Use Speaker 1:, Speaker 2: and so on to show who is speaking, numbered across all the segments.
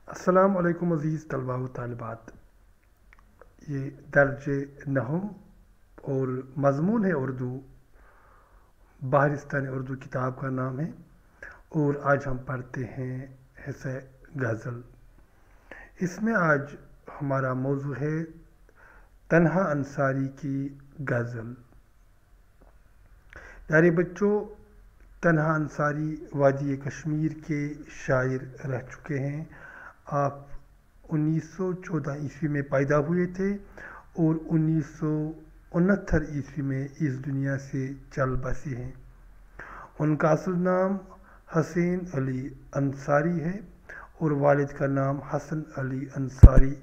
Speaker 1: السلام علیکم عزیز طلباء و طالبات، یہ درج نہم اور مضمون ہے اردو، بہارستان اردو کتاب کا نام ہے اور آج ہم پڑھتے ہیں حصہ غزل۔ اس میں آج ہمارا موضوع ہے تنہا انصاری کی غزل۔ پیارے بچوں، تنہا انصاری وادی کشمیر کے شاعر رہ چکے ہیں۔ آپ 1914 عیسوی میں پیدا ہوئے تھے اور 1969 عیسوی میں اس دنیا سے چل بسے ہیں۔ ان کا اصل نام حسین علی انصاری ہے اور والد کا نام حسن علی انصاری۔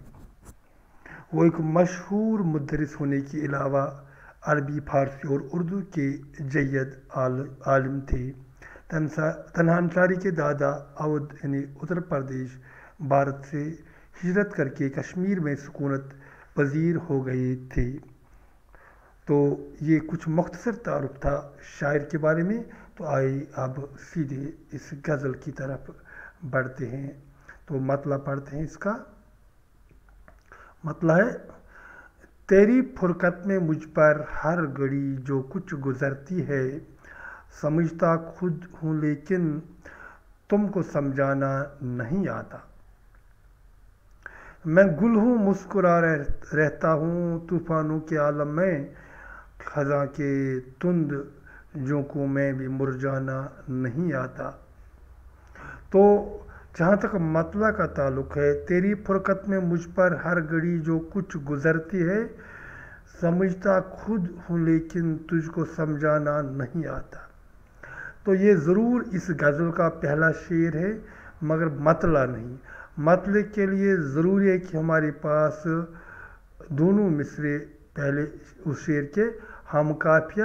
Speaker 1: وہ ایک مشہور مدرس ہونے کے علاوہ عربی، فارسی اور اردو کے جید عالم تھے۔ تنہا انصاری کے دادا اودھ یعنی اتر پردیش بھارت سے ہجرت کر کے کشمیر میں سکونت پذیر ہو گئے تھے۔ تو یہ کچھ مختصر تعارف تھا شاعر کے بارے میں۔ تو آئیے اب سیدھے اس غزل کی طرف بڑھتے ہیں۔ تو مطلع پڑھتے ہیں اس کا۔ مطلع ہے: تیری فرقت میں مجھ پر ہر گھڑی جو کچھ گزرتی ہے، سمجھتا خود ہوں لیکن تم کو سمجھانا نہیں آتا۔ میں گل ہوں، مسکرا رہتا ہوں طوفانوں کے عالم میں، خزاں کے تند جھونکوں میں بھی مرجانا نہیں آتا۔ تو جہاں تک مطلع کا تعلق ہے، تیری فرقت میں مجھ پر ہر گھڑی جو کچھ گزرتی ہے، سمجھتا خود ہوں لیکن تجھ کو سمجھانا نہیں آتا۔ تو یہ ضرور اس غزل کا پہلا شعر ہے مگر مطلع نہیں۔ مطلع کے لیے ضروری ہے کہ ہمارے پاس دونوں مصرے پہلے اس شعر کے ہم قافیہ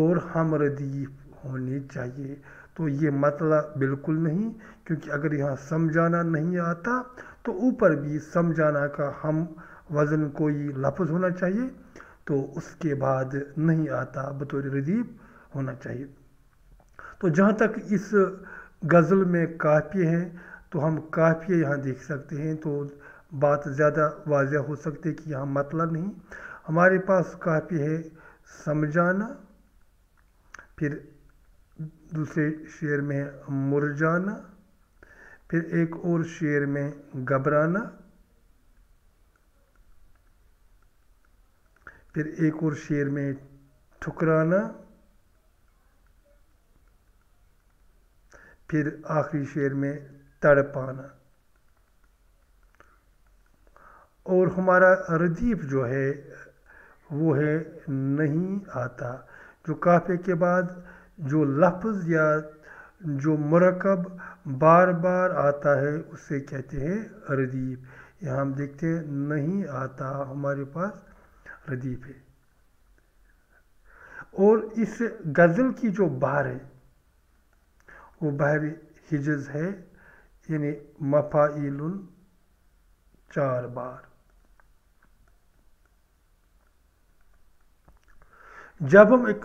Speaker 1: اور ہم ردیف ہونے چاہیے۔ تو یہ مطلع بالکل نہیں، کیونکہ اگر یہاں سمجھانا نہیں آتا تو اوپر بھی سمجھانا کا ہم وزن کوئی لفظ ہونا چاہیے، تو اس کے بعد نہیں آتا بطور ردیف ہونا چاہیے۔ تو جہاں تک اس غزل میں قافیے ہیں تو ہم قافیے یہاں دیکھ سکتے ہیں، تو بات زیادہ واضح ہو سکتی ہے کہ یہاں مطلع نہیں۔ ہمارے پاس قافیے ہے سمجھانا، پھر دوسرے شعر میں ہے مرجانا، پھر ایک اور شعر میں گھبرانا، پھر ایک اور شعر میں ٹھکرانا، پھر آخری شعر میں تڑپانا۔ اور ہمارا ردیف جو ہے وہ ہے نہیں آتا۔ جو قافیے کے بعد جو لفظ یا جو مرکب بار بار آتا ہے اسے کہتے ہیں ردیف۔ یہاں ہم دیکھتے ہیں نہیں آتا، ہمارے پاس ردیف ہے۔ اور اس غزل کی جو بحر ہے وہ بحر حجز ہے، یعنی مفاعیل 4 بار۔ جب ہم ایک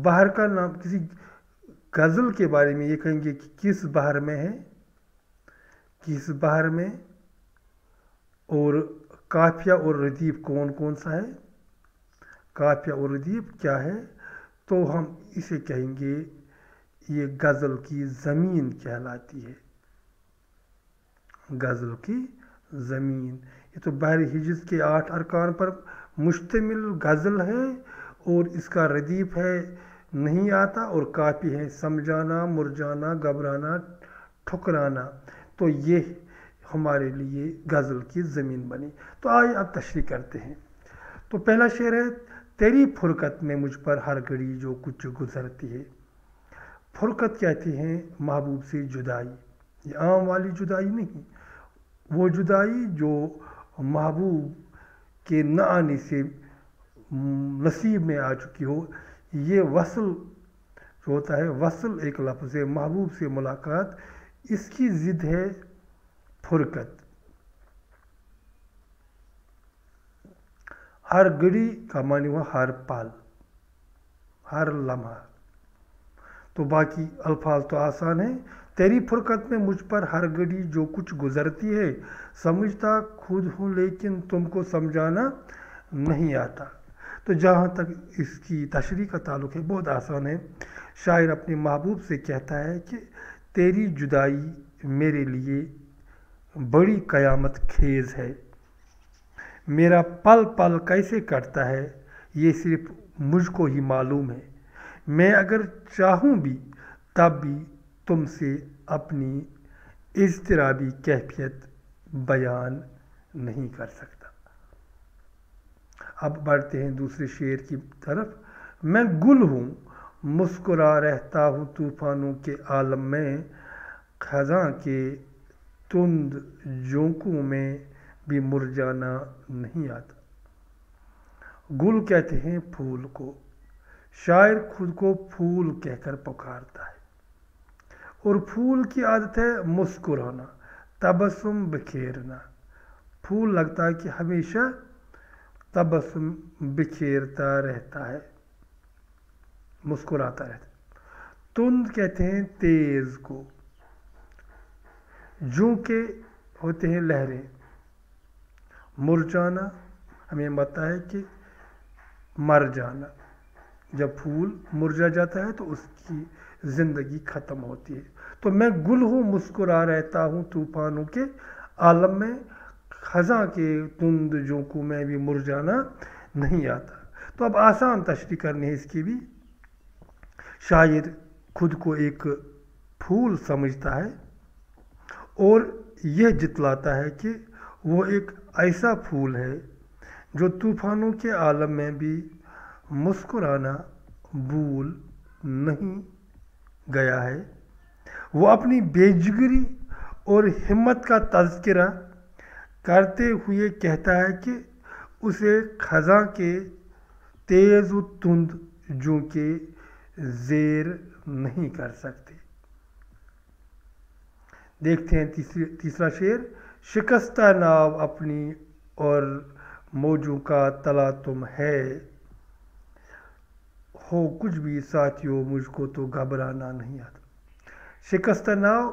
Speaker 1: بحر کا نام کسی غزل کے بارے میں یہ کہیں گے کہ کس بحر میں ہے، کس بحر میں، اور قافیہ اور ردیف کون کون سا ہے، قافیہ اور ردیف کیا ہے، تو ہم اسے کہیں گے یہ غزل کی زمین کہلاتی ہے۔ غزل کی زمین، یہ تو بحر حجز کے 8 ارکان پر مشتمل غزل ہے، اور اس کا ردیف ہے نہیں آتا، اور قافیے ہیں سمجھانا، مرجانا، گھبرانا، ٹھکرانا۔ تو یہ ہمارے لیے غزل کی زمین بنی۔ تو آئیے اب تشریح کرتے ہیں۔ تو پہلا شعر ہے: تیری فرقت میں مجھ پر ہر گھڑی جو کچھ گزرتی ہے۔ فرقت کہتے ہیں محبوب سے جدائی، یہ عام والی جدائی نہیں، وہ جدائی جو محبوب کے نہ آنے سے نصیب میں آ چکی ہو۔ یہ وصل جو ہوتا ہے، وصل ایک لفظ ہے، محبوب سے ملاقات، اس کی ضد ہے فرقت۔ ہر گھڑی کا معنی ہوا ہر پل، ہر لمحہ۔ تو باقی الفاظ تو آسان ہیں۔ تیری فرقت میں مجھ پر ہر گھڑی جو کچھ گزرتی ہے، سمجھتا خود ہوں لیکن تم کو سمجھانا نہیں آتا۔ تو جہاں تک اس کی تشریح کا تعلق ہے بہت آسان ہے۔ شاعر اپنے محبوب سے کہتا ہے کہ تیری جدائی میرے لیے بڑی قیامت خیز ہے، میرا پل پل کیسے کٹتا ہے یہ صرف مجھ کو ہی معلوم ہے، میں اگر چاہوں بھی تب بھی تم سے اپنی اضطرابی کیفیت بیان نہیں کر سکتا۔ اب بڑھتے ہیں دوسرے شعر کی طرف۔ میں گل ہوں مسکرا رہتا ہوں طوفانوں کے عالم میں، خزاں کے تند جھونکوں میں بھی مرجانا نہیں آتا۔ گل کہتے ہیں پھول کو، شاعر خود کو پھول کہہ کر پکارتا ہے، اور پھول کی عادت ہے مسکرانا، تبسم بکھیرنا۔ پھول لگتا ہے کہ ہمیشہ تبسم بکھیرتا رہتا ہے، مسکراتا رہتا ہے۔ تند کہتے ہیں تیز کو، جھونکے ہوتے ہیں لہریں۔ مرجانا ہمیں بتا ہے کہ مر جانا، جب پھول مرجا جاتا ہے تو اس کی زندگی ختم ہوتی ہے۔ تو میں گل ہوں مسکرا رہتا ہوں طوفانوں کے عالم میں، خزاں کے تند جھونکوں میں بھی مرجانا نہیں آتا۔ تو اب آسان تشریح کرنی ہے اس کی بھی۔ شاعر خود کو ایک پھول سمجھتا ہے اور یہ جتلاتا ہے کہ وہ ایک ایسا پھول ہے جو طوفانوں کے عالم میں بھی مسکرانا بھول نہیں گیا ہے۔ وہ اپنی بے جگری اور ہمت کا تذکرہ کرتے ہوئے کہتا ہے کہ اسے خزاں کے تیز و تند جھونکے زیر نہیں کر سکتے۔ دیکھتے ہیں تیسرا شعر۔ شکستہ ناو اپنی اور موجوں کا تلا تم ہے، ہو کچھ بھی ساتھیوں مجھ کو تو گھبرانا نہیں آتا۔ شکستہ ناو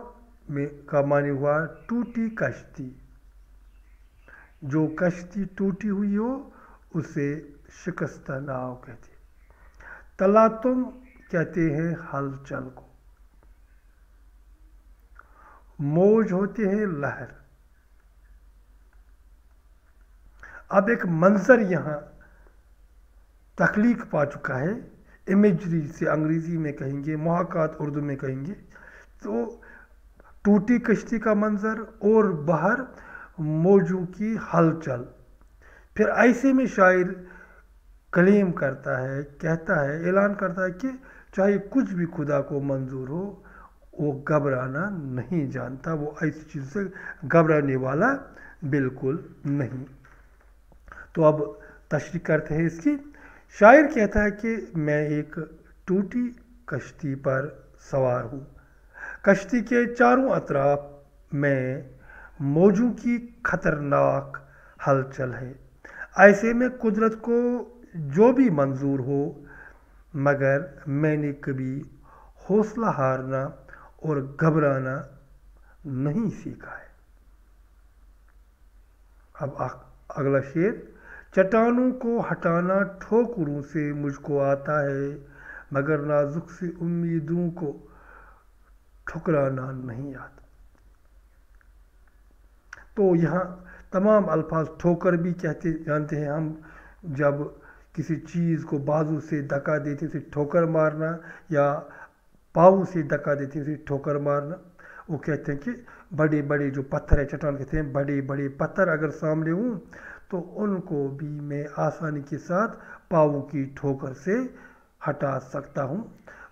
Speaker 1: میں کا معنی ہوا ٹوٹی کشتی، جو کشتی ٹوٹی ہوئی ہو اسے شکستہ ناو کہتے ہیں۔ تلاتم کہتے ہیں ہلچل کو، موج ہوتے ہیں لہر۔ اب ایک منظر یہاں تخلیق پا چکا ہے، امیجری سے انگریزی میں کہیں گے، محاکات اردو میں کہیں گے۔ تو ٹوٹی کشتی کا منظر اور باہر موجوں کی ہلچل۔ پھر ایسے میں شاعر کلیم کرتا ہے، کہتا ہے، اعلان کرتا ہے کہ چاہے کچھ بھی خدا کو منظور ہو وہ گھبرانا نہیں جانتا، وہ ایسی چیز سے گھبرانے والا بالکل نہیں۔ تو اب تشریح کرتے ہیں اس کی۔ شاعر کہتا ہے کہ میں ایک ٹوٹی کشتی پر سوار ہوں، کشتی کے چاروں اطراف میں موجوں کی خطرناک ہلچل ہے۔ ایسے میں قدرت کو جو بھی منظور ہو، مگر میں نے کبھی حوصلہ ہارنا اور گھبرانا نہیں سیکھا ہے۔ اب اگلا شعر۔ چٹانوں کو ہٹانا ٹھوکروں سے مجھ کو آتا ہے، مگر نازک سی امیدوں کو ٹھکرانا نہیں آتا۔ تو یہاں تمام الفاظ ٹھوکر بھی کہتے جانتے ہیں ہم، جب کسی چیز کو بازو سے دھکا دیتے اسے ٹھوکر مارنا، یا پاؤں سے دھکا دیتے اسے ٹھوکر مارنا۔ وہ کہتے ہیں کہ بڑے بڑے جو پتھر ہے، چٹان کہتے ہیں، بڑے بڑے پتھر اگر سامنے ہوں تو ان کو بھی میں آسانی کے ساتھ پاؤں کی ٹھوکر سے ہٹا سکتا ہوں،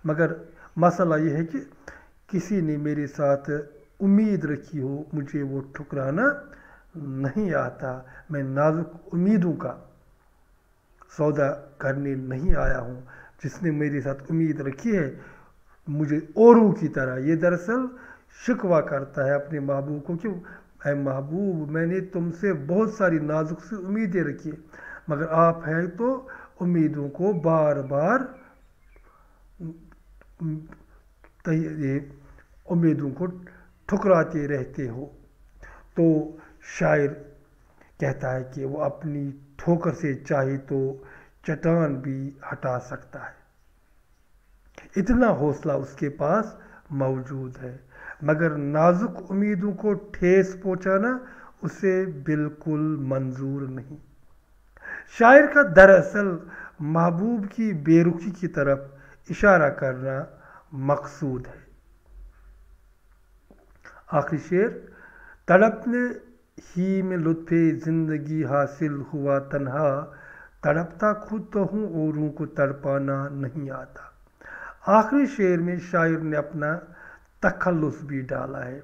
Speaker 1: مگر مسئلہ یہ ہے کہ کسی نے میرے ساتھ امید رکھی ہو، مجھے وہ ٹھکرانا نہیں آتا، میں نازک امیدوں کا سودا کرنے نہیں آیا ہوں۔ جس نے میرے ساتھ امید رکھی ہے مجھے اوروں کی طرح، یہ دراصل شکوہ کرتا ہے اپنے محبوب کو کہ اے محبوب، میں نے تم سے بہت ساری نازک سی امیدیں رکھی ہیں، مگر آپ ہیں تو امیدوں کو بار بار امیدوں کو ٹھکراتے رہتے ہو۔ تو شاعر کہتا ہے کہ وہ اپنی ٹھوکر سے چاہے تو چٹان بھی ہٹا سکتا ہے، اتنا حوصلہ اس کے پاس موجود ہے، مگر نازک امیدوں کو ٹھیس پہنچانا اسے بالکل منظور نہیں۔ شاعر کا دراصل محبوب کی بے رخی کی طرف اشارہ کرنا مقصود ہے۔ آخری شعر: تڑپنے ہی میں لطف زندگی حاصل ہوا تنہا، تڑپتا خود تو ہوں اوروں کو تڑپانا نہیں آتا۔ آخری شعر میں شاعر نے اپنا تخلص بھی ڈالا ہے،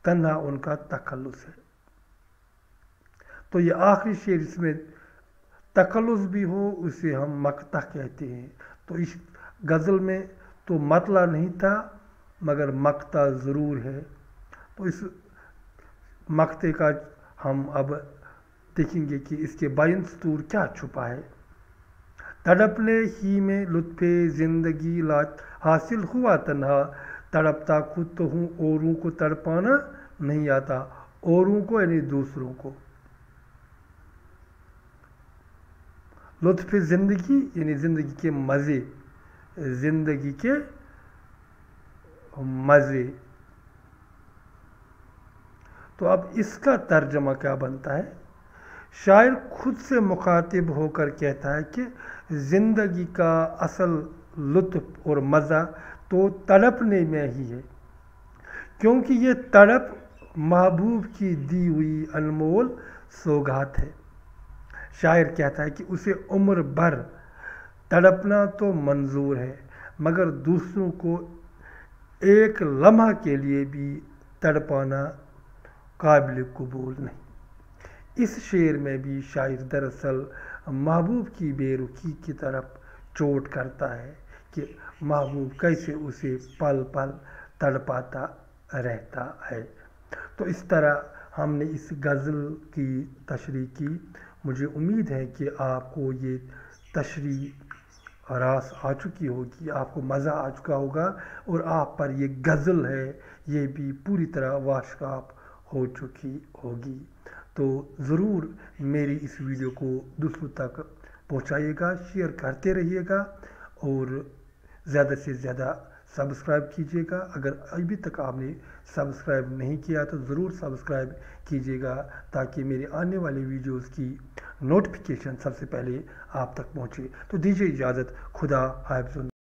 Speaker 1: تنہا ان کا تخلص ہے۔ تو یہ آخری شعر، اس میں تخلص بھی ہو، اسے ہم مقطع کہتے ہیں۔ تو اس غزل میں تو مطلع نہیں تھا مگر مقطع ضرور ہے۔ تو اس مقطع کا ہم اب دیکھیں گے کہ اس کے بائن سطور کیا چھپا ہے۔ تڑپنے ہی میں لطف زندگی حاصل ہوا تنہا، تڑپتا خود تو ہوں اوروں کو تڑپانا نہیں آتا۔ اوروں کو یعنی دوسروں کو، لطف زندگی یعنی زندگی کے مزے، زندگی کے مزے۔ تو اب اس کا ترجمہ کیا بنتا ہے؟ شاعر خود سے مخاطب ہو کر کہتا ہے کہ زندگی کا اصل لطف اور مزہ تو تڑپنے میں ہی ہے، کیونکہ یہ تڑپ محبوب کی دی ہوئی انمول سوگات ہے۔ شاعر کہتا ہے کہ اسے عمر بھر تڑپنا تو منظور ہے، مگر دوسروں کو ایک لمحہ کے لیے بھی تڑپانا قابل قبول نہیں۔ اس شعر میں بھی شاعر دراصل محبوب کی بے رخی کی طرف چوٹ کرتا ہے کہ محبوب کیسے اسے پل پل تڑپاتا رہتا ہے۔ تو اس طرح ہم نے اس غزل کی تشریح کی۔ مجھے امید ہے کہ آپ کو یہ تشریح راس آ چکی ہوگی، آپ کو مزہ آ چکا ہوگا، اور آپ پر یہ غزل ہے یہ بھی پوری طرح واشگاف ہو چکی ہوگی۔ تو ضرور میری اس ویڈیو کو دوسروں تک پہنچائیے گا، شیئر کرتے رہیے گا، اور زیادہ سے زیادہ سبسکرائب کیجیے گا۔ اگر ابھی تک آپ نے سبسکرائب نہیں کیا تو ضرور سبسکرائب کیجیے گا، تاکہ میرے آنے والے ویڈیوز کی نوٹیفیکیشن سب سے پہلے آپ تک پہنچے۔ تو دیجیے اجازت، خدا حافظ۔